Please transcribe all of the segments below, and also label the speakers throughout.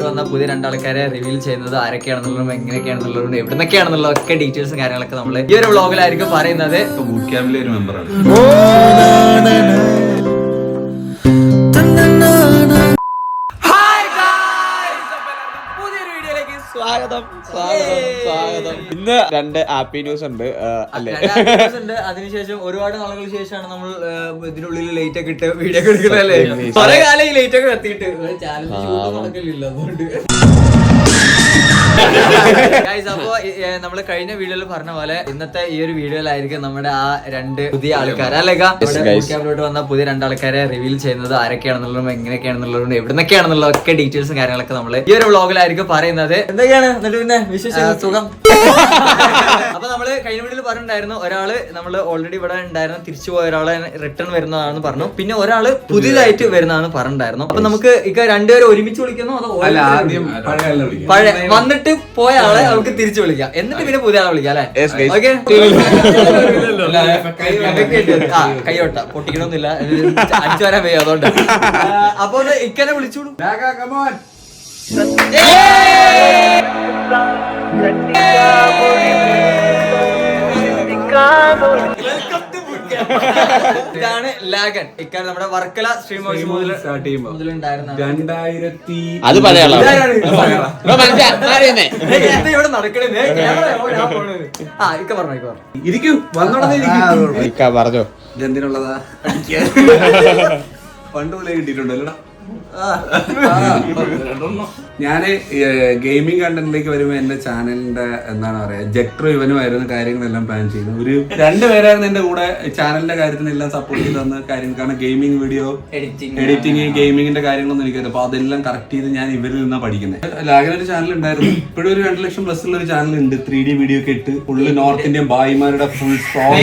Speaker 1: വന്ന പുതിയ രണ്ടാൾക്കാരെ റിവീൽ ചെയ്യുന്നത് ആരൊക്കെയാണെന്നുള്ളതും എങ്ങനെയൊക്കെയാണെന്നുള്ളതും എവിടുന്നൊക്കെയാണെന്നുള്ളതൊക്കെ ഡീറ്റെയിൽസും കാര്യങ്ങളൊക്കെ നമ്മൾ ഈ ഒരു വ്ളോഗിലായിരിക്കും പറയുന്നത്.
Speaker 2: ബൂട്ട് ക്യാമ്പിലെ ഒരു മെമ്പറാണ്.
Speaker 3: സ്വാഗതം. ഇന്ന് 2 ഹാപ്പി ന്യൂസ് ഉണ്ട് അല്ലേ?
Speaker 1: അതിനുശേഷം ഒരുപാട് നാളുകൾക്ക് ശേഷമാണ് നമ്മൾ ഇതിനുള്ളിൽ ലൈറ്റ് ഒക്കെ ഇട്ട് വീഡിയോ ഒക്കെ എടുക്കുന്നല്ലേ. കുറെ കാലം ഈ ലൈറ്റ് ഒക്കെ എത്തിയിട്ട് ചാനൽ നടക്കില്ല. അതുകൊണ്ട് അപ്പൊ നമ്മള് കഴിഞ്ഞ വീഡിയോയിൽ പറഞ്ഞ പോലെ ഇന്നത്തെ ഈ ഒരു വീഡിയോയിലായിരിക്കും നമ്മുടെ ആ 2 പുതിയ ആൾക്കാർ ക്യാമ്പിലോട്ട് വന്ന പുതിയ രണ്ടാൾക്കാരെ റിവീൽ ചെയ്യുന്നത് ആരൊക്കെയാണെന്നുള്ളതും എങ്ങനെയൊക്കെയാണെന്നുള്ളതും എവിടുന്നൊക്കെയാണെന്നുള്ളതൊക്കെ ഡീറ്റെയിൽസും കാര്യങ്ങളൊക്കെ നമ്മൾ ഈ ഒരു വ്ളോഗിലായിരിക്കും പറയുന്നത്. എന്തൊക്കെയാണ് എന്നിട്ട് പിന്നെ വിശേഷം? സുഖം. അപ്പൊ നമ്മള് കഴിഞ്ഞ വീഡിയോയിൽ പറഞ്ഞിട്ടുണ്ടായിരുന്നു, ഒരാള് നമ്മള് ഓൾറെഡി ഇവിടെ ഉണ്ടായിരുന്നു, തിരിച്ചു പോയ ഒരാളെ റിട്ടേൺ വരുന്നതാണെന്ന് പറഞ്ഞു. പിന്നെ ഒരാള് പുതിയതായിട്ട് വരുന്നതാണെന്ന് പറഞ്ഞിട്ടുണ്ടായിരുന്നു. അപ്പൊ നമുക്ക് ഇക്ക രണ്ടുപേരും ഒരുമിച്ച് വിളിക്കുന്നു അതോ പഴയ വന്നിട്ട് പോയ ആളെ നമുക്ക് തിരിച്ചു വിളിക്കാം, എന്നിട്ട് പിന്നെ പുതിയ ആളെ വിളിക്കാം അല്ലെ? ഓക്കെ. കൈയോട്ട പൊട്ടിക്കണമെന്നില്ല, അടിച്ചു വരാൻ വയ്യ, അതുകൊണ്ട്. അപ്പൊ ഇക്കനെ വിളിച്ചോളൂ. ഇതാണ് ലാഗൻ. ഇക്കാര്യം നമ്മുടെ വർക്കല സ്ട്രീം മുതലുണ്ടായിരുന്ന
Speaker 3: അത് പറയാളോ
Speaker 1: ഇവിടെ നടക്കണേ. ഇക്ക പറഞ്ഞോ
Speaker 3: പറഞ്ഞോ.
Speaker 2: എന്തിനുള്ളതാ? പണ്ട് പോലെ കിട്ടിയിട്ടുണ്ടല്ലോ. ഞാന് ഗെയിമിംഗ് കണ്ടന്റിലേക്ക് വരുമ്പോ എന്റെ ചാനലിന്റെ എന്താണ് പറയാ ജക്ടർ ഇവനുമായിരുന്നു കാര്യങ്ങളെല്ലാം പ്ലാൻ ചെയ്യുന്നത്. ഒരു 2 പേരായിരുന്നു എന്റെ കൂടെ ചാനലിന്റെ കാര്യത്തിനെല്ലാം സപ്പോർട്ട് ചെയ്ത് തന്ന കാര്യങ്ങൾ. കാരണം ഗെയിമിംഗ് വീഡിയോ എഡിറ്റിംഗ് ഗെയിമിങ്ങിന്റെ കാര്യങ്ങളൊന്നും എനിക്കറിയാം. അപ്പൊ അതെല്ലാം കറക്റ്റ് ചെയ്ത് ഞാൻ ഇവരിൽ നിന്നാണ് പഠിക്കുന്നത്. ലാഗനൊരു ചാനൽ ഉണ്ടായിരുന്നു, ഇപ്പോഴും ഒരു 2 ലക്ഷം പ്ലസ് ഉള്ള ഒരു ചാനൽ ഉണ്ട്. 3D വീഡിയോ ഒക്കെ ഇട്ട് ഫുള്ള് നോർത്ത് ഇന്ത്യൻ ബായിമാരുടെ ഫുൾ സ്ട്രോങ്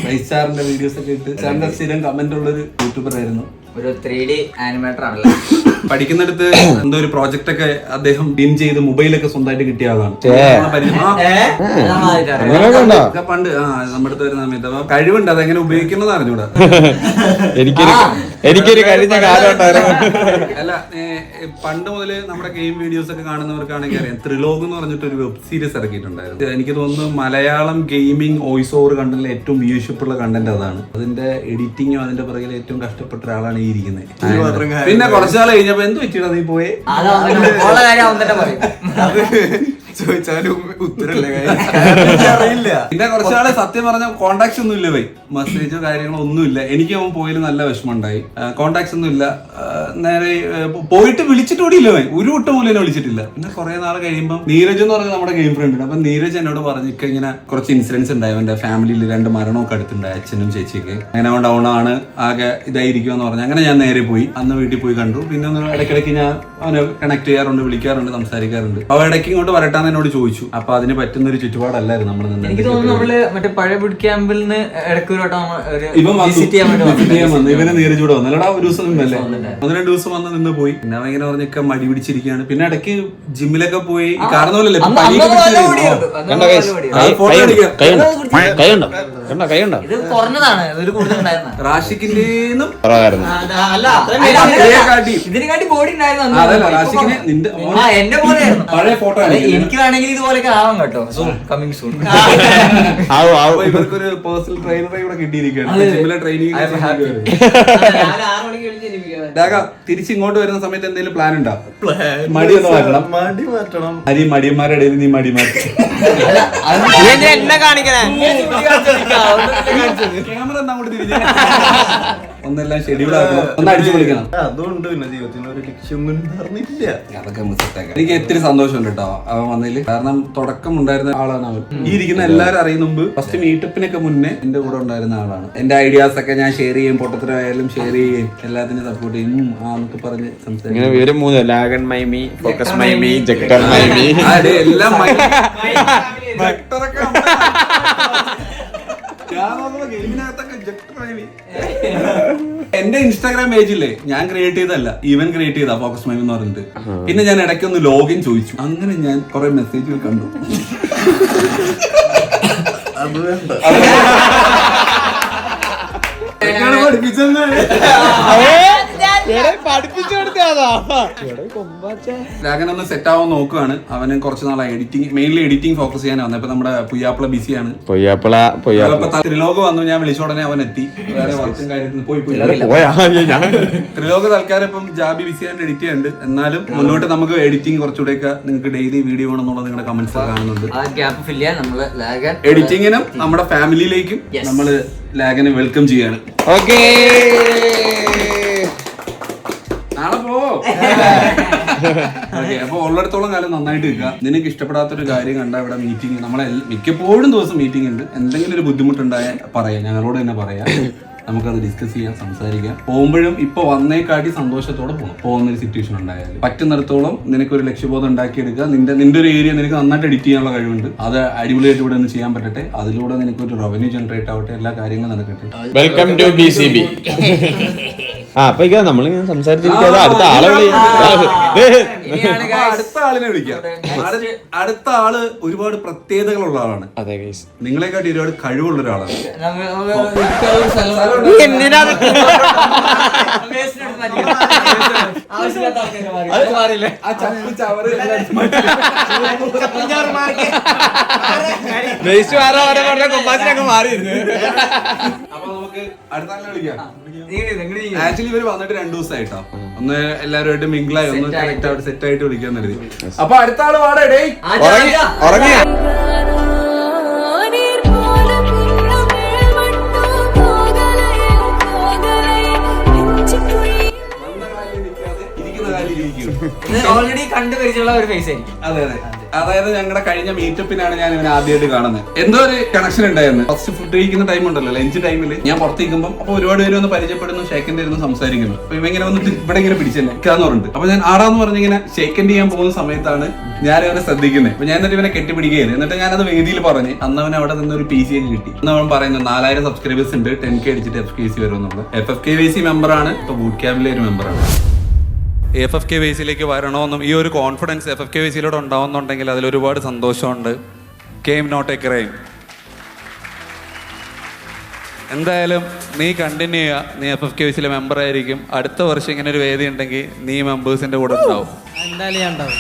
Speaker 2: ഫൈവ്-സ്റ്റാറിന്റെ വീഡിയോസ് ഒക്കെ ഇട്ട് ചാനൽ സ്ഥിരം കമന്റ് ഉള്ള ഒരു യൂട്യൂബർ ആയിരുന്നു.
Speaker 1: ഒരു 3D ആനിമേറ്റർ ആണല്ലോ.
Speaker 2: പഠിക്കുന്നിടത്ത് എന്തോ ഒരു പ്രോജക്റ്റ് ഒക്കെ അദ്ദേഹം വിൻ ചെയ്ത് മൊബൈലൊക്കെ സ്വന്തമായിട്ട് കിട്ടിയ ആളാണ്. പണ്ട് നമ്മുടെ അടുത്ത് വരുന്ന സമയത്ത് അപ്പൊ കഴിവുണ്ട്, അതെങ്ങനെ ഉപയോഗിക്കുന്നത് അറിഞ്ഞൂടാ.
Speaker 3: എനിക്കൊരു കഴിഞ്ഞ കാലം
Speaker 2: അല്ല, പണ്ട് മുതല് നമ്മുടെ ഗെയിം വീഡിയോസ് ഒക്കെ കാണുന്നവർക്കാണെങ്കിൽ അറിയാം, ത്രിലോഗ് എന്ന് പറഞ്ഞിട്ട് ഒരു വെബ് സീരീസ് ഇറക്കിയിട്ടുണ്ടായിരുന്നു. എനിക്ക് തോന്നുന്നു മലയാളം ഗെയിമിംഗ് വോയിസ് ഓവർ കണ്ടന്റിൽ ഏറ്റവും വ്യൂഷിപ്പ് ഉള്ള കണ്ടന്റ് അതാണ്. അതിന്റെ എഡിറ്റിങ്ങും അതിന്റെ പുറകിൽ ഏറ്റവും കഷ്ടപ്പെട്ട ഒരാളാണ് ഈ ഇരിക്കുന്നത്. പിന്നെ കുറച്ചാൾ കഴിഞ്ഞപ്പോ എന്ത് പറ്റിയിടാ നീ പോയെ ചോദിച്ചാലും ഉത്തരല്ല അറിയില്ല. പിന്നെ കുറച്ചാളെ സത്യം പറഞ്ഞ കോണ്ടാക്ട്സ് ഒന്നും ഇല്ല, മെസ്സേജോ കാര്യങ്ങളോ ഒന്നുമില്ല. എനിക്ക് അവൻ പോയാലും നല്ല വിഷമമുണ്ടായി. കോണ്ടാക്ട്സ് ഒന്നും ഇല്ല. നേരെ പോയിട്ട് വിളിച്ചിട്ട് കൂടി ഇല്ല, ഒരു വട്ടം പോലും എന്നെ വിളിച്ചിട്ടില്ല. പിന്നെ കുറെ നാൾ കഴിയുമ്പോൾ നീരജ് എന്ന് പറഞ്ഞ നമ്മുടെ ഗെയിം ഫ്രണ്ട് ഉണ്ട്. അപ്പൊ നീരജ് എന്നോട് പറഞ്ഞു ഇങ്ങനെ കുറച്ച് ഇൻസിഡൻസ് ഉണ്ടായി, അവന്റെ ഫാമിലിയിൽ 2 മരണമൊക്കെ അടുത്തുണ്ടായി, അച്ഛനും ചേച്ചിയൊക്കെ. അങ്ങനെ അവൻ ഡൗൺ ആണ്, ആകെ ഇതായിരിക്കും എന്ന് പറഞ്ഞു. അങ്ങനെ ഞാൻ നേരെ പോയി, അന്ന് വീട്ടിൽ പോയി കണ്ടു. പിന്നെ ഒന്ന് ഇടയ്ക്കിടയ്ക്ക് ഞാൻ അവനെ കണക്ട് ചെയ്യാറുണ്ട്, വിളിക്കാറുണ്ട്, സംസാരിക്കാറുണ്ട്. അവ ഇടയ്ക്ക് ഇങ്ങോട്ട് വരട്ടാന്ന് എന്നോട് ചോദിച്ചു. അപ്പൊ അതിന് പറ്റുന്ന ഒരു ചുറ്റുപാടല്ലായിരുന്നു നമ്മൾ.
Speaker 1: എനിക്ക് തോന്നുന്നു നമ്മള് മറ്റേ പഴയ ബുട്ട് ക്യാമ്പിൽ നിന്ന് ഇടയ്ക്ക്
Speaker 2: ഇവനെ നീരജൂടെ വന്നല്ലടാ. ഒരു ദിവസം നിന്നല്ലേ, 1-2 ദിവസം വന്ന് നിന്ന് പോയി. പിന്നെ അവൻ ഇങ്ങനെ പറഞ്ഞൊക്കെ മടി പിടിച്ചിരിക്കുകയാണ്. പിന്നെ ഇടയ്ക്ക് ജിമ്മിലൊക്കെ പോയി കാണുന്നല്ലേ. റാഷിക്കിന്റെ പഴയ ഫോട്ടോ
Speaker 1: എനിക്ക് വേണമെങ്കിൽ ഇതുപോലെയൊക്കെ ആവാം കേട്ടോ. Coming soon.
Speaker 2: ഇവർക്കൊരു പേഴ്സണൽ ട്രെയിനറെ ഇവിടെ കിട്ടിയിരിക്കുകയാണ്. ജിമ്മിലെ ട്രെയിനിങ്. തിരിച്ച് ഇങ്ങോട്ട് വരുന്ന സമയത്ത് എന്തെങ്കിലും പ്ലാൻ ഉണ്ടോ? മടി ഒന്ന് മാറ്റണം. അരി മടിയന്മാരുടെ ഇടയിൽ നീ മടി മാറ്റി
Speaker 3: എന്നെ കാണിക്കണേ.
Speaker 2: ക്യാമറ എന്നാ അങ്ങോട്ട് തിരിഞ്ഞ ഒന്നെല്ലാം ഷെഡ്യൂൾ ആക്കണം, ഒന്ന് അടിച്ചു പൊളിക്കണം.
Speaker 4: അതുകൊണ്ട് പിന്നെ ജീവിതത്തിന് ഒരു ലക്ഷ്യമൊന്നും പറഞ്ഞില്ല.
Speaker 2: അതൊക്കെ എനിക്ക് ഒത്തിരി സന്തോഷമുണ്ട് കേട്ടോ അവൻ വന്നതില്. കാരണം തുടക്കം ഉണ്ടായിരുന്ന ആളാണ് അവൻ. ഈ ഇരിക്കുന്ന എല്ലാവരും അറിയുന്ന മുമ്പ് ഫസ്റ്റ് മീറ്റപ്പിനൊക്കെ മുന്നേ എന്റെ കൂടെ ഉണ്ടായിരുന്ന ആളാണ്. എന്റെ ഐഡിയാസ് ഒക്കെ ഞാൻ ഷെയർ ചെയ്യും, പൊട്ടത്തരായാലും ഷെയർ ചെയ്യും, എല്ലാത്തിനും സപ്പോർട്ട് ചെയ്യും. എന്നൊക്കെ പറഞ്ഞ് സംസാരിക്കും. എല്ലാം എന്റെ ഇൻസ്റ്റാഗ്രാം പേജില്ലേ ഞാൻ ക്രിയേറ്റ് ചെയ്തല്ല, ഇവൻ ക്രിയേറ്റ് ചെയ്താ ഫോക്കസ് മൈം എന്ന് പറഞ്ഞിട്ട്. പിന്നെ ഞാൻ ഇടയ്ക്കൊന്ന് ലോഗിൻ ചോദിച്ചു. അങ്ങനെ ഞാൻ കുറെ മെസ്സേജുകൾ കണ്ടു.
Speaker 4: അത് വേണ്ട.
Speaker 3: പഠിപ്പിച്ചു കൊടുത്താ
Speaker 2: ലാഗൻ ഒന്ന് സെറ്റ് ആവാൻ നോക്കുകയാണ്. അവന് കുറച്ച് നാളെ എഡിറ്റിംഗ് മെയിൻലി എഡിറ്റിംഗ് ഫോക്കസ് ചെയ്യാൻ വന്നത്. ഇപ്പൊ നമ്മുടെ പുയ്യാപ്പിള ബിസിയാണ്. ത്രിലോക് വന്നു, ഞാൻ വിളിച്ച ഉടനെ അവൻ എത്തി. വേറെ വർക്കും കാര്യത്തിന് പോയി. ത്രിലോക് തൽക്കാലം ഇപ്പം ജാബി ബിസിയായിട്ട് എഡിറ്റ് ചെയ്യുന്നുണ്ട്. എന്നാലും മുന്നോട്ട് നമുക്ക് എഡിറ്റിംഗ് കുറച്ചുകൂടെയൊക്കെ നിങ്ങൾക്ക് ഡെയിലി വീഡിയോ വേണമെന്നുള്ളത് നിങ്ങളുടെ കമന്റ്സ് കാണുന്നുണ്ട്. എഡിറ്റിങ്ങിനും നമ്മുടെ ഫാമിലിയിലേക്കും നമ്മള് ലാഗനെ വെൽക്കം ചെയ്യാണ്.
Speaker 3: ഓക്കേ
Speaker 2: നാളെ പോ. അപ്പൊ ഉള്ളിടത്തോളം കാലം നന്നായിട്ട് നിൽക്കുക. നിനക്ക് ഇഷ്ടപ്പെടാത്തൊരു കാര്യം കണ്ട ഇവിടെ മീറ്റിംഗ്, നമ്മളെ മിക്കപ്പോഴും ദിവസം മീറ്റിംഗ് ഉണ്ട്. എന്തെങ്കിലും ഒരു ബുദ്ധിമുട്ടുണ്ടായ പറയാം, ഞങ്ങളോട് തന്നെ പറയാം. നമുക്കത് ഡിസ്കസ് ചെയ്യാം, സംസാരിക്കാം. പോകുമ്പോഴും ഇപ്പൊ വന്നേക്കാട്ടി സന്തോഷത്തോടെ പോകുന്ന ഒരു സിറ്റുവേഷൻ ഉണ്ടായാലും പറ്റുന്നിടത്തോളം നിനക്കൊരു ലക്ഷ്യബോധം ഉണ്ടാക്കിയെടുക്കുക. നിന്റെ ഒരു ഏരിയ നിനക്ക് നന്നായിട്ട് എഡിറ്റ് ചെയ്യാനുള്ള കഴിവുണ്ട്. അത് അടിപൊളിയായിട്ട് ഇവിടെ നിന്ന് ചെയ്യാൻ പറ്റട്ടെ. അതിലൂടെ നിനക്കൊരു റവന്യൂ ജനറേറ്റ് ആവട്ടെ. എല്ലാ കാര്യങ്ങളും നടക്കട്ടെ.
Speaker 3: Welcome to BCB. അപ്പൊ നമ്മളിങ്ങനെ സംസാരിച്ചിരിക്കാതെ അടുത്ത ആളെ
Speaker 2: അടുത്ത ആളിനെ വിളിക്കാം. അടുത്ത ആള് ഒരുപാട് പ്രത്യേകതകളുള്ള ആളാണ്.
Speaker 3: അതെ ഗൈസ്,
Speaker 2: നിങ്ങളെക്കാട്ടി ഒരുപാട് കഴിവുള്ള ഒരാളാണ്. അപ്പൊ നമുക്ക് അടുത്ത ആളിനെ വിളിക്കാം. ആക്ച്വലി ഇവര് വന്നിട്ട് 2 ദിവസമായിട്ടോ. ഒന്ന് എല്ലാവരുമായിട്ട് മിംഗിളായി ഒന്ന് കണക്ട് ആയിട്ട് സെറ്റ് ആയിട്ട് വിളിക്കാൻ കരുതി. അപ്പൊ അടുത്ത ആള് വാടേ
Speaker 3: ഉറങ്ങിയ
Speaker 1: ഓൾറെഡി കണ്ടുപരിചയമുള്ള ഒരു ഫേസ് ആയിരിക്കും.
Speaker 2: അതെ അതെ. അതായത് ഞങ്ങളുടെ കഴിഞ്ഞ മീറ്റപ്പിനാണ് ഞാൻ ഇവനെ ആദ്യമായിട്ട് കാണുന്നത്. എന്തോ ഒരു കണക്ഷൻ ഉണ്ടായിരുന്നു. ഫസ്റ്റ് ഫുഡ് കഴിക്കുന്ന ടൈം ഉണ്ടല്ലോ, ലഞ്ച് ടൈമിൽ ഞാൻ പുറത്തേക്കുമ്പോൾ അപ്പൊ ഒരുപാട് പേര് ഒന്ന് പരിചയപ്പെടുന്നു, ഷേക്കൻഡ് ഇരുന്ന് സംസാരിക്കുന്നു. അപ്പൊ ഇവ ഇങ്ങനെ വന്നിട്ട് ഇവിടെ ഇങ്ങനെ പിടിച്ചല്ലേ നിൽക്കാന്ന് പറഞ്ഞിട്ട്, അപ്പൊ ഞാൻ ആടാന്ന് പറഞ്ഞിങ്ങനെ ഷേക്കൻഡ് ചെയ്യാൻ പോകുന്ന സമയത്താണ് ഞാൻ ഇവനെ ശ്രദ്ധിക്കുന്നത്. അപ്പൊ ഞാൻ എന്നിട്ട് ഇവനെ കെട്ടിപ്പിടിക്കുകയായിരുന്നു. എന്നിട്ട് ഞാനത് വേദിയിൽ പറഞ്ഞ് അന്ന് അവൻ അവിടെ നിന്ന് ഒരു PC ഒക്കെ കിട്ടി. അന്ന് അവൻ പറയുന്നത് 4000 സബ്സ്ക്രൈബേഴ്സ് ഉണ്ട്, 10K അടിച്ചിട്ട് FFKC വരുമെന്നുള്ളത്. FFKC മെമ്പറാണ്, ഇപ്പൊ ബൂട്ട് ക്യാമ്പിലെ ഒരു മെമ്പറാണ്. FFKC വരണമെന്നും ഈ ഒരു കോൺഫിഡൻസ് FFKCയിലൂടെ ഉണ്ടാവുന്നുണ്ടെങ്കിൽ അതിൽ ഒരുപാട് സന്തോഷമുണ്ട്. Game not a crime. എന്തായാലും നീ കണ്ടിന്യൂ ചെയ്യുക. നീ FFKCയിലെ മെമ്പർ ആയിരിക്കും. അടുത്ത വർഷം ഇങ്ങനെ ഒരു വേദി ഉണ്ടെങ്കിൽ നീ മെമ്പേഴ്സിന്റെ കൂടെ ഉണ്ടാവും.
Speaker 1: എന്തായാലും ഞാൻ ഉണ്ടാവും.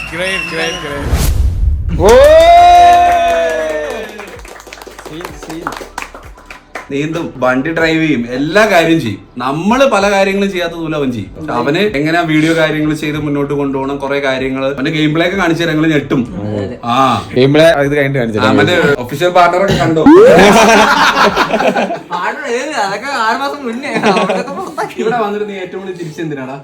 Speaker 2: നീന്തും, വണ്ടി ഡ്രൈവ് ചെയ്യും, എല്ലാ കാര്യം ചെയ്യും. നമ്മള് പല കാര്യങ്ങളും ചെയ്യാത്തതുപോലെ അവൻ ചെയ്യും. അവന് എങ്ങനെ വീഡിയോ കാര്യങ്ങൾ ചെയ്ത് മുന്നോട്ട് കൊണ്ടുപോകണം, കുറെ കാര്യങ്ങൾ അവന്റെ ഗെയിം പ്ലേ ഒക്കെ കാണിച്ചു തരാം. ഞെട്ടും. മറ്റേ ഒഫീഷ്യൽ പാർട്ണറൊക്കെ കണ്ടോ?
Speaker 1: അതൊക്കെ 6 മാസം മുന്നേ
Speaker 2: ഇവിടെ വന്നിട്ട് നീ ഏറ്റവും കൂടുതൽ തിരിച്ചെന്തിനാടാ?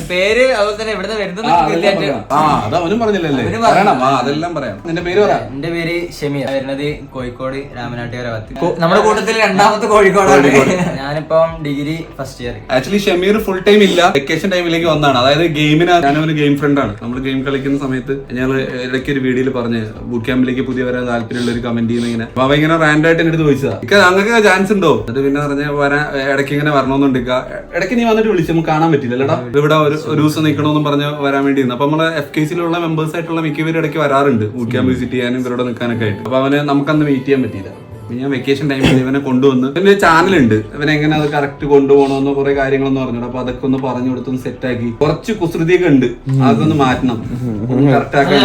Speaker 1: പേര് അതുപോലെ തന്നെ എവിടെ വരുന്നത്
Speaker 2: അവനും പറഞ്ഞില്ലല്ലേ? അതെല്ലാം പറയാം. നിന്റെ പേര് പറ.
Speaker 1: എന്റെ പേര് ഷമീർ, വരുന്നത് കോഴിക്കോട് രാമനാട്ടുകര ഭാഗത്ത്. നമ്മുടെ കൂട്ടത്തിൽ 2ാമത്തെ കോഴിക്കോടാണ്. ഞാനിപ്പം degree first year.
Speaker 2: Actually Shameer full time ഇല്ല, വെക്കേഷൻ ടൈമിലേക്ക് വന്നതാണ്. അതായത് ഗെയിമിന് ഞാനൊരു ഗെയിം ഫ്രണ്ട് ആണ്. നമ്മൾ ഗെയിം കളിക്കുന്ന സമയത്ത് ഞങ്ങൾ ഇടയ്ക്ക് ഒരു വീഡിയോയിൽ പറഞ്ഞ് ബൂട്ട് ക്യാമ്പിലേക്ക് പുതിയ വരാൻ താല്പര്യമുള്ള ഒരു കമന്റ് ചെയ്യുന്ന ഇങ്ങനെ. അപ്പൊ അവ ഇങ്ങനെ റാൻഡായിട്ട് എന്റെ അടുത്ത് ചോദിച്ചതാ, ഞങ്ങൾക്ക് ചാൻസ് ഉണ്ടോ? എന്നിട്ട് പിന്നെ പറഞ്ഞ വരാൻ ഇടയ്ക്ക് ഇങ്ങനെ വരണമെന്നുണ്ട്. ഇടയ്ക്ക് നീ വന്നിട്ട് വിളിച്ചു, നമുക്ക് കാണാൻ പറ്റില്ലടാ. ഇവിടെ ഒരു ദിവസം നിൽക്കണമെന്നും പറഞ്ഞ് വരാൻ വേണ്ടി. അപ്പൊ നമ്മള് FKCയിലുള്ള മെമ്പേഴ്സ് ആയിട്ടുള്ള മിക്കവരും ഇടയ്ക്ക് വരാറുണ്ട് ബൂട്ട് ക്യാമ്പ് വിസിറ്റ് ചെയ്യാനും ഇവരോട് നിൽക്കാനൊക്കെ ആയിട്ട്. അപ്പൊ അവന് നമുക്കന്ന് വെയിറ്റ് ചെയ്യാൻ പറ്റിയില്ല. ഞാൻ വെക്കേഷൻ ടൈമിൽ ഇവനെ കൊണ്ടുവന്ന് ഇവന്റെ ചാനലുണ്ട്, ഇവനെ എങ്ങനെ അത് കറക്റ്റ് കൊണ്ടുപോകണമെന്നോ കുറെ കാര്യങ്ങളൊന്നും പറഞ്ഞു. അപ്പൊ അതൊക്കെ ഒന്ന് പറഞ്ഞു കൊടുത്തൊന്ന് സെറ്റ് ആക്കി. കുറച്ച് കുസൃതിയൊക്കെ ഉണ്ട്, അതൊക്കെ ഒന്ന് മാറ്റണം, കറക്റ്റ് ആക്കാൻ.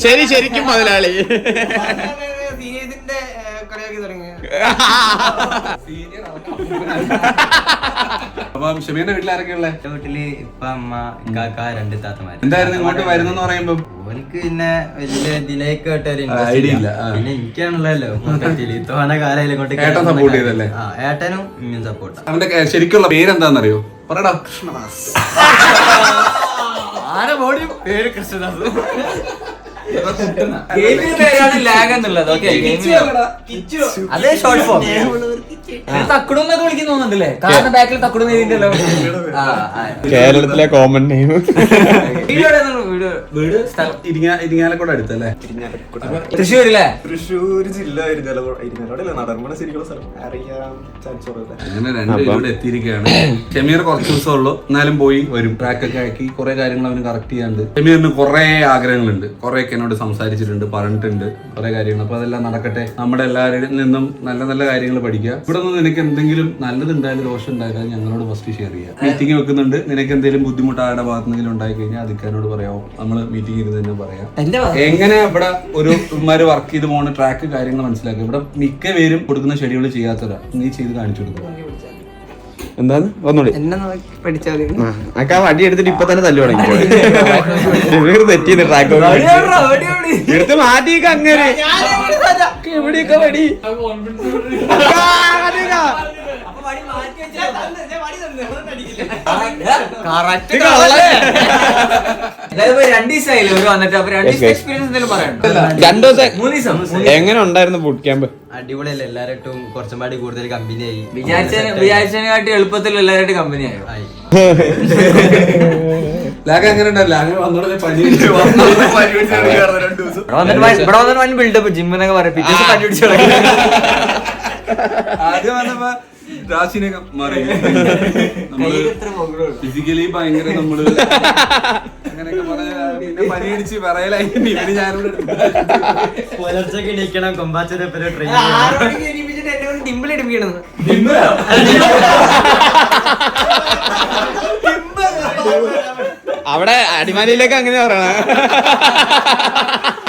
Speaker 3: ശരി ശരിക്കും മുതലാളി.
Speaker 2: അപ്പൊ ഷമീറിന്റെ വീട്ടിൽ ആരൊക്കെ ഉള്ളേ?
Speaker 1: വീട്ടില് ഇപ്പ, അമ്മ, കാക്ക, 2 താത്തമാര്.
Speaker 2: എന്തായിരുന്നു ഇങ്ങോട്ട് വരുന്നെന്ന് പറയുമ്പോ?
Speaker 1: ഓനക്ക് പിന്നെ വലിയ ഇതിലേക്ക്
Speaker 2: ഐഡിയ ഇല്ല.
Speaker 1: പിന്നെ എനിക്കാണല്ലോ തോന കാലം ഇങ്ങോട്ട്.
Speaker 2: ഏട്ടൻ സപ്പോർട്ട് ചെയ്തല്ലേ?
Speaker 1: ഏട്ടനും ഇമ്മിയും സപ്പോർട്ട്.
Speaker 2: അവന്റെ ശരിക്കുള്ള പേരെന്താന്നറിയോ? പറയടാ.
Speaker 1: ആരെ ബോഡിയും പേര് കൃഷ്ണദാസ്. പേരാണ് ലാഗ് എന്നുള്ളത്. അതേ ഷോർട്ട് ഫോം. തക്കുടുന്നൊക്കെ വിളിക്കുന്നു തോന്നുന്നുണ്ടല്ലേ? കാരണം ബാക്കിൽ തക്കുടുന്ന എഴുതിണ്ടല്ലോ.
Speaker 3: കേരളത്തിലെ കോമൺ നെയിം.
Speaker 2: വീട് ഇരിങ്ങാലക്കുട അടുത്തല്ലേ?
Speaker 1: തൃശ്ശൂരില്ലേ?
Speaker 4: തൃശ്ശൂർ ജില്ല ഇരിങ്ങാലക്കുട നടർമ്മണ ശരിക്കുള്ള സ്ഥലം അറിയാൻ ചാൻസ് കുറവില്ല.
Speaker 2: അങ്ങനെ 2 ഇവിടെ എത്തിയിരിക്കുകയാണ്. ഷമീർ കുറച്ച് ദിവസം ഉള്ളു, എന്നാലും പോയി വരും. ട്രാക്കൊക്കെ ആക്കി കുറെ കാര്യങ്ങൾ അവന് കറക്റ്റ് ചെയ്യാണ്ട്. ഷമീറിന് കുറെ ആഗ്രഹങ്ങളുണ്ട്, കുറെ എന്നോട് സംസാരിച്ചിട്ടുണ്ട്, പറഞ്ഞിട്ടുണ്ട് കുറെ കാര്യങ്ങൾ. അപ്പൊ അതെല്ലാം നടക്കട്ടെ. നമ്മുടെ എല്ലാവരിൽ നിന്നും നല്ല നല്ല കാര്യങ്ങൾ പഠിക്കുക. ഇവിടെ നിന്ന് നിനക്ക് എന്തെങ്കിലും നല്ലതുണ്ടായാലും ദോഷം ഉണ്ടായാലും ഞങ്ങളോട് ഫസ്റ്റ് ഷെയർ ചെയ്യുക. മീറ്റിംഗ് വെക്കുന്നുണ്ട്, നിനക്ക് എന്തെങ്കിലും ബുദ്ധിമുട്ട് ആരുടെ ഭാഗത്തുനിന്നെങ്കിലും ഉണ്ടായി കഴിഞ്ഞാൽ അതിക്കാനോട് പറയാമോ, നമ്മൾ മീറ്റിംഗ് ഇരുന്ന് തന്നെ പറയാം. എങ്ങനെ ഇവിടെ ഒരു ഉമ്മാര് വർക്ക് ചെയ്ത് പോകുന്ന ട്രാക്ക് കാര്യങ്ങൾ മനസ്സിലാക്കുക. ഇവിടെ മിക്ക പേരും കൊടുക്കുന്ന ഷെഡ്യൂൾ ചെയ്യാത്തവരാ. നീ ചെയ്ത് കാണിച്ചു കൊടുക്കുക.
Speaker 3: എന്താണ് ഒന്നുകൂടി
Speaker 5: പഠിച്ചാൽ
Speaker 3: ആ വടി എടുത്തിട്ട് ഇപ്പൊ തന്നെ തല്ലു തുടങ്ങി തെറ്റിയത് ട്രാക്ക് എടുത്ത് മാറ്റിക്ക അങ്ങനെ എവിടെയൊക്കെ വടി എങ്ങനെ ഉണ്ടായിരുന്നു ബൂട്ട് ക്യാമ്പ്?
Speaker 1: അടിപൊളിയല്ലേ, എല്ലാരായിട്ടും കുറച്ചും പാടി കൂടുതൽ കമ്പനിയായി. വിചാരിച്ചതിനെക്കാട്ടി എളുപ്പത്തിൽ എല്ലാരായിട്ട് കമ്പനിയായി. ബിൽഡപ്പ് ജിമ്മെന്നൊക്കെ പറയാം. പിറ്റേ പനി പിടിച്ചു
Speaker 2: ആദ്യം വന്നപ്പോ രാശിനൊക്കെ മാറി. ഫിസിക്കലി ഭയങ്കര നമ്മള് അങ്ങനെയൊക്കെ പറഞ്ഞ പിന്നെ പനിയടിച്ച് പറയലായി. ഇവര് ഞാനിവിടെ
Speaker 1: പുലർച്ചൊക്കെ എണീക്കണം, കൊമ്പാച്ചനെ ഡിമ്പിൾ എടുപ്പിക്കണം.
Speaker 3: അവിടെ അടിമാലിയിലേക്ക് അങ്ങനെ പറയണ,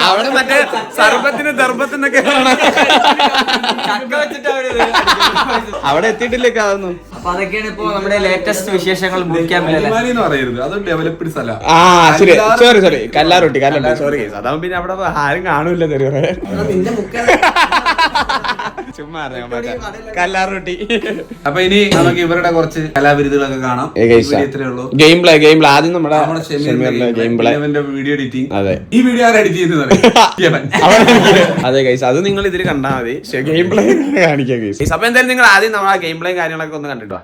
Speaker 3: അവിടെ മറ്റേ സർബത്തിന് ദർബത്തിനൊക്കെ അവിടെ എത്തിയിട്ടില്ലേക്ക് അതൊന്നും.
Speaker 1: അപ്പൊ അതൊക്കെയാണ് ഇപ്പൊ നമ്മുടെ ലേറ്റസ്റ്റ് വിശേഷങ്ങൾ ബൂട്ട് ക്യാമ്പിലല്ലേ.
Speaker 2: എന്ന് പറയരുത്, അത് ഡെവലപ്ഡ് സ്ഥലം.
Speaker 3: ആ ശരി, സോറി കല്ലാറൊട്ടി സോറി. അതാവുമ്പോ പിന്നെ അവിടെ ആരും കാണൂല്ല. ചുമ്മാ കല്ലാറൊട്ടി.
Speaker 2: അപ്പൊ ഇനി നമുക്ക് ഇവരുടെ കുറച്ച് കലാവിരുദ്ധകളൊക്കെ കാണാം.
Speaker 3: ഗെയിം പ്ലേ ആദ്യം നമ്മുടെ
Speaker 2: വീഡിയോ എഡിറ്റിംഗ്.
Speaker 3: അതെ,
Speaker 2: ഈ വീഡിയോ ആരും എഡിറ്റ് ചെയ്യുന്നത്
Speaker 3: അതെ ഗൈസ്, അത് നിങ്ങൾ ഇതിൽ കണ്ടാൽ മതി. ഗെയിം പ്ലേ കാണിക്കാം ഗൈസ്. അപ്പൊ എന്തായാലും നിങ്ങൾ ആദ്യം നമ്മൾ ആ ഗെയിം പ്ലേ കാര്യങ്ങളൊക്കെ ഒന്ന് കണ്ടിട്ട് വാ.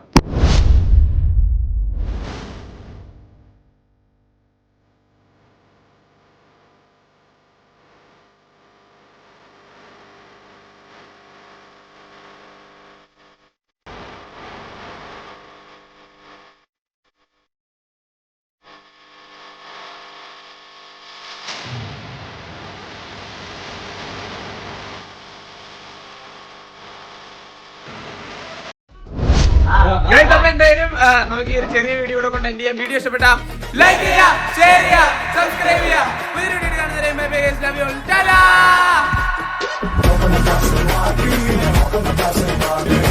Speaker 3: എന്തായാലും നമുക്ക് ഈ ഒരു ചെറിയ വീഡിയോ ഇവിടെ കൊണ്ട് എൻഡ് ചെയ്യാം. വീഡിയോ ഇഷ്ടപ്പെട്ട ലൈക്ക് ചെയ്യുക, ഷെയർ ചെയ്യുക, സബ്സ്ക്രൈബ് ചെയ്യുക. പുതിയൊരു വീഡിയോ കാണുന്നവരെ